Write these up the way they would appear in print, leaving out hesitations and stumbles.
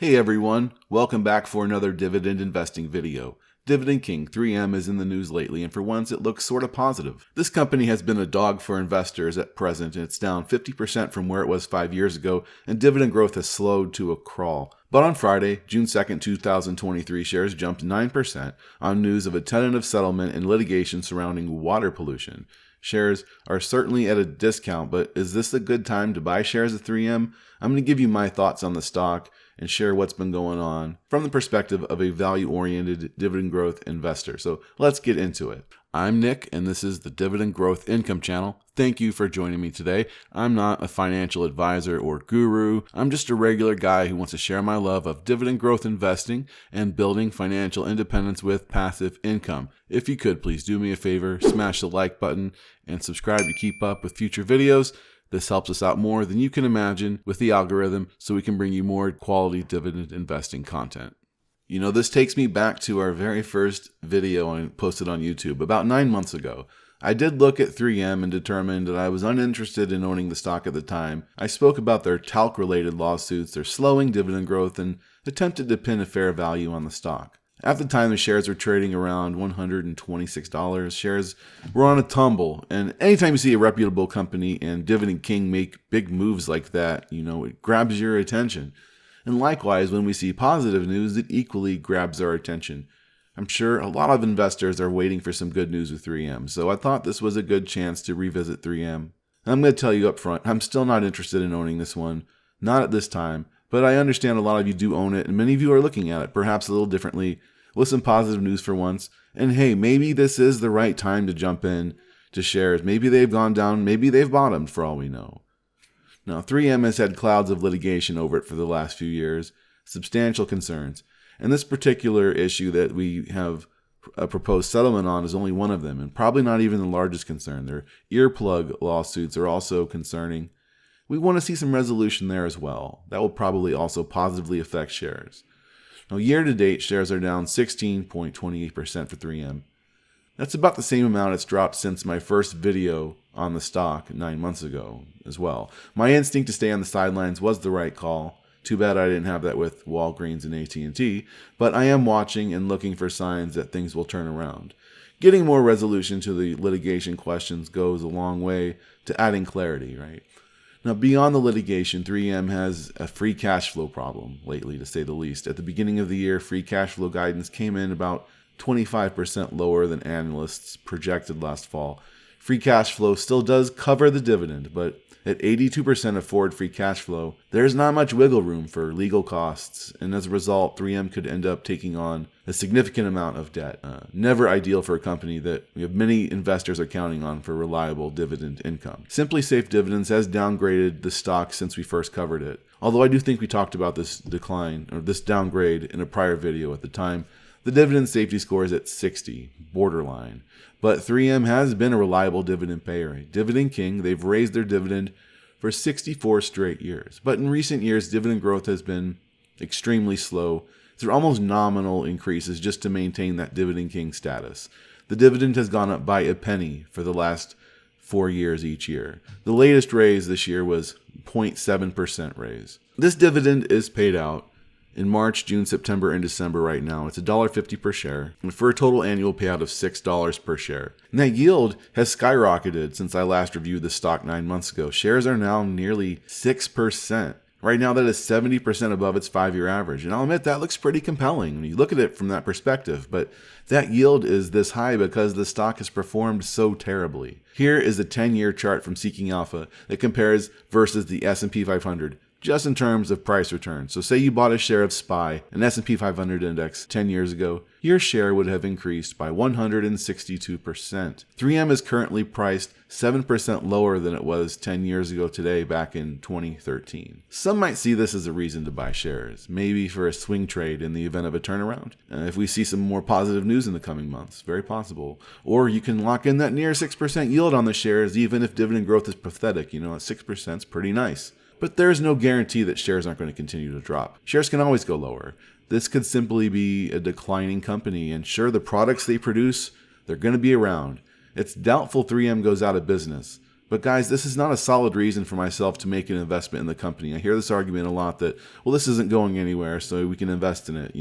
Hey everyone, welcome back for another dividend investing video. Dividend King 3M is in the news lately, and for once it looks sort of positive. This company has been a dog for investors at present, and it's down 50% from where it was 5 years ago, and dividend growth has slowed to a crawl. But on Friday, June 2nd, 2023, shares jumped 9% on news of a tentative settlement and litigation surrounding water pollution. Shares are certainly at a discount, but is this a good time to buy shares of 3M? I'm going to give you my thoughts on the stock and share what's been going on from the perspective of a value-oriented dividend growth investor. So let's get into it. I'm Nick, and this is the Dividend Growth Income Channel. Thank you for joining me today. I'm not a financial advisor or guru. I'm just a regular guy who wants to share my love of dividend growth investing and building financial independence with passive income. If you could, please do me a favor, smash the like button and subscribe to keep up with future videos. This helps us out more than you can imagine with the algorithm, so we can bring you more quality dividend investing content. You know, this takes me back to our very first video I posted on YouTube about 9 months ago. I did look at 3M and determined that I was uninterested in owning the stock at the time. I spoke about their talc-related lawsuits, their slowing dividend growth, and attempted to pin a fair value on the stock. At the time, the shares were trading around $126. Shares were on a tumble, and anytime you see a reputable company and Dividend King make big moves like that, you know, it grabs your attention. And likewise, when we see positive news, it equally grabs our attention. I'm sure a lot of investors are waiting for some good news with 3M, so I thought this was a good chance to revisit 3M. I'm going to tell you up front, I'm still not interested in owning this one, not at this time, but I understand a lot of you do own it, and many of you are looking at it, perhaps a little differently, with some positive news for once. And hey, maybe this is the right time to jump in to shares. Maybe they've gone down, maybe they've bottomed for all we know. Now, 3M has had clouds of litigation over it for the last few years, substantial concerns. And this particular issue that we have a proposed settlement on is only one of them, and probably not even the largest concern. Their earplug lawsuits are also concerning. We want to see some resolution there as well. That will probably also positively affect shares. Now, year-to-date, shares are down 16.28% for 3M. That's about the same amount it's dropped since my first video on the stock 9 months ago as well. My instinct to stay on the sidelines was the right call. Too bad I didn't have that with Walgreens and AT&T, but I am watching and looking for signs that things will turn around. Getting more resolution to the litigation questions goes a long way to adding clarity, right? Now, beyond the litigation, 3M has a free cash flow problem lately, to say the least. At the beginning of the year, free cash flow guidance came in about 25% lower than analysts projected last fall. Free cash flow still does cover the dividend, but at 82% of forward free cash flow, there's not much wiggle room for legal costs, and as a result, 3M could end up taking on a significant amount of debt. Never ideal for a company that we have many investors are counting on for reliable dividend income. Simply Safe Dividends has downgraded the stock since we first covered it. Although I do think we talked about this decline, or this downgrade, in a prior video at the time. The dividend safety score is at 60, borderline. But 3M has been a reliable dividend payer. Dividend King, they've raised their dividend for 64 straight years. But in recent years, dividend growth has been extremely slow. They're almost nominal increases just to maintain that Dividend King status. The dividend has gone up by a penny for the last 4 years each year. The latest raise this year was 0.7% raise. This dividend is paid out in March, June, September, and December right now. It's $1.50 per share, and for a total annual payout of $6 per share. And that yield has skyrocketed since I last reviewed the stock 9 months ago. Shares are now nearly 6%. Right now, that is 70% above its 5-year average. And I'll admit that looks pretty compelling when you look at it from that perspective. But that yield is this high because the stock has performed so terribly. Here is a 10-year chart from Seeking Alpha that compares versus the S&P 500. Just in terms of price return. So say you bought a share of SPY, an S&P 500 index, 10 years ago, your share would have increased by 162%. 3M is currently priced 7% lower than it was 10 years ago today, back in 2013. Some might see this as a reason to buy shares, maybe for a swing trade in the event of a turnaround. If we see some more positive news in the coming months, very possible. Or you can lock in that near 6% yield on the shares, even if dividend growth is pathetic. You know, at 6% is pretty nice. But there's no guarantee that shares aren't going to continue to drop. Shares can always go lower. This could simply be a declining company, and sure, the products they produce, they're going to be around. It's doubtful 3M goes out of business, But guys, this is not a solid reason for myself to make an investment in the company. I hear this argument a lot that, well, this isn't going anywhere, so we can invest in it.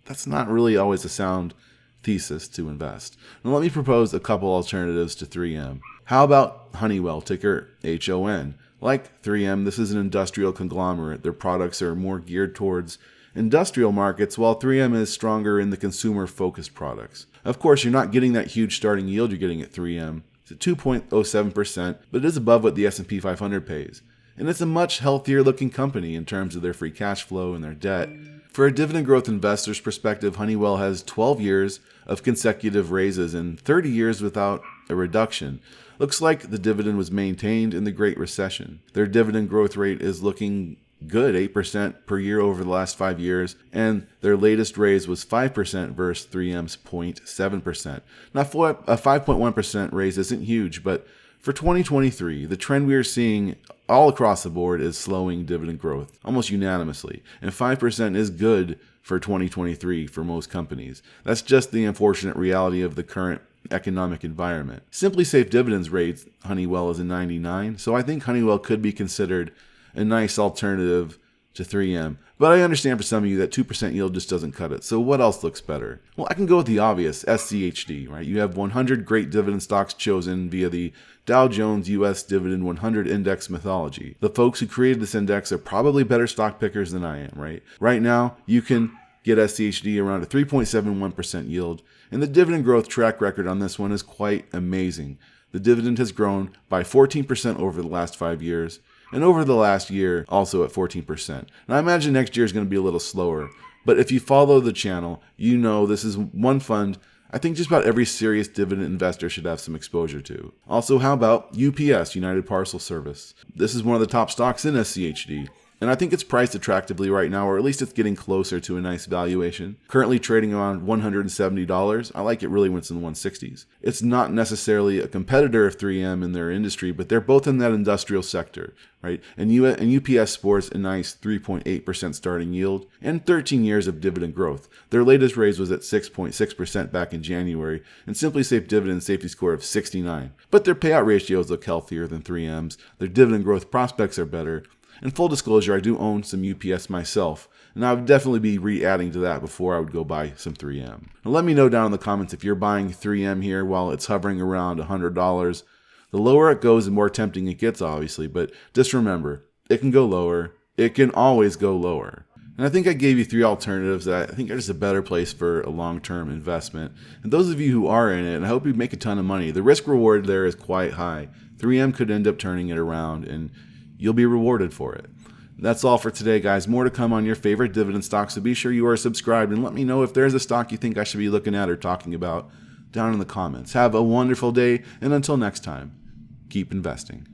That's not really always a sound thesis to invest. Now let me propose a couple alternatives to 3M. How about Honeywell, ticker HON? Like 3M, this is an industrial conglomerate. Their products are more geared towards industrial markets, while 3M is stronger in the consumer-focused products. Of course, you're not getting that huge starting yield you're getting at 3M. It's at 2.07%, but it is above what the S&P 500 pays. And it's a much healthier-looking company in terms of their free cash flow and their debt. For a dividend growth investor's perspective, Honeywell has 12 years of consecutive raises and 30 years without a reduction. Looks like the dividend was maintained in the Great Recession. Their dividend growth rate is looking good, 8% per year over the last 5 years, and their latest raise was 5% versus 3M's 0.7%. Now, a 5.1% raise isn't huge, but for 2023, the trend we are seeing all across the board is slowing dividend growth, almost unanimously, and 5% is good for 2023 for most companies. That's just the unfortunate reality of the current economic environment. Simply Safe Dividends rates Honeywell as a 99, so I think Honeywell could be considered a nice alternative to 3M. But I understand for some of you that 2% yield just doesn't cut it. So what else looks better? Well, I can go with the obvious, SCHD, right? You have 100 great dividend stocks chosen via the Dow Jones US Dividend 100 Index methodology. The folks who created this index are probably better stock pickers than I am, right? Right now, you can get SCHD around a 3.71% yield, and the dividend growth track record on this one is quite amazing. The dividend has grown by 14% over the last 5 years, and over the last year, also at 14%. And I imagine next year is going to be a little slower, but if you follow the channel, you know this is one fund I think just about every serious dividend investor should have some exposure to. Also, how about UPS, United Parcel Service? This is one of the top stocks in SCHD. And I think it's priced attractively right now, or at least it's getting closer to a nice valuation. Currently trading around $170. I like it really when it's in the 160s. It's not necessarily a competitor of 3M in their industry, but they're both in that industrial sector, right? And UPS sports a nice 3.8% starting yield and 13 years of dividend growth. Their latest raise was at 6.6% back in January, and Simply Safe Dividend safety score of 69. But their payout ratios look healthier than 3M's. Their dividend growth prospects are better. And full disclosure, I do own some UPS myself, and I would definitely be re-adding to that before I would go buy some 3M. Now let me know down in the comments if you're buying 3M here while it's hovering around $100. The lower it goes, the more tempting it gets, obviously, but just remember, it can go lower. It can always go lower. And I think I gave you 3 alternatives that I think are just a better place for a long-term investment. And those of you who are in it, and I hope you make a ton of money, the risk reward there is quite high. 3M could end up turning it around, and you'll be rewarded for it. That's all for today, guys. More to come on your favorite dividend stocks, so be sure you are subscribed and let me know if there's a stock you think I should be looking at or talking about down in the comments. Have a wonderful day, and until next time, keep investing.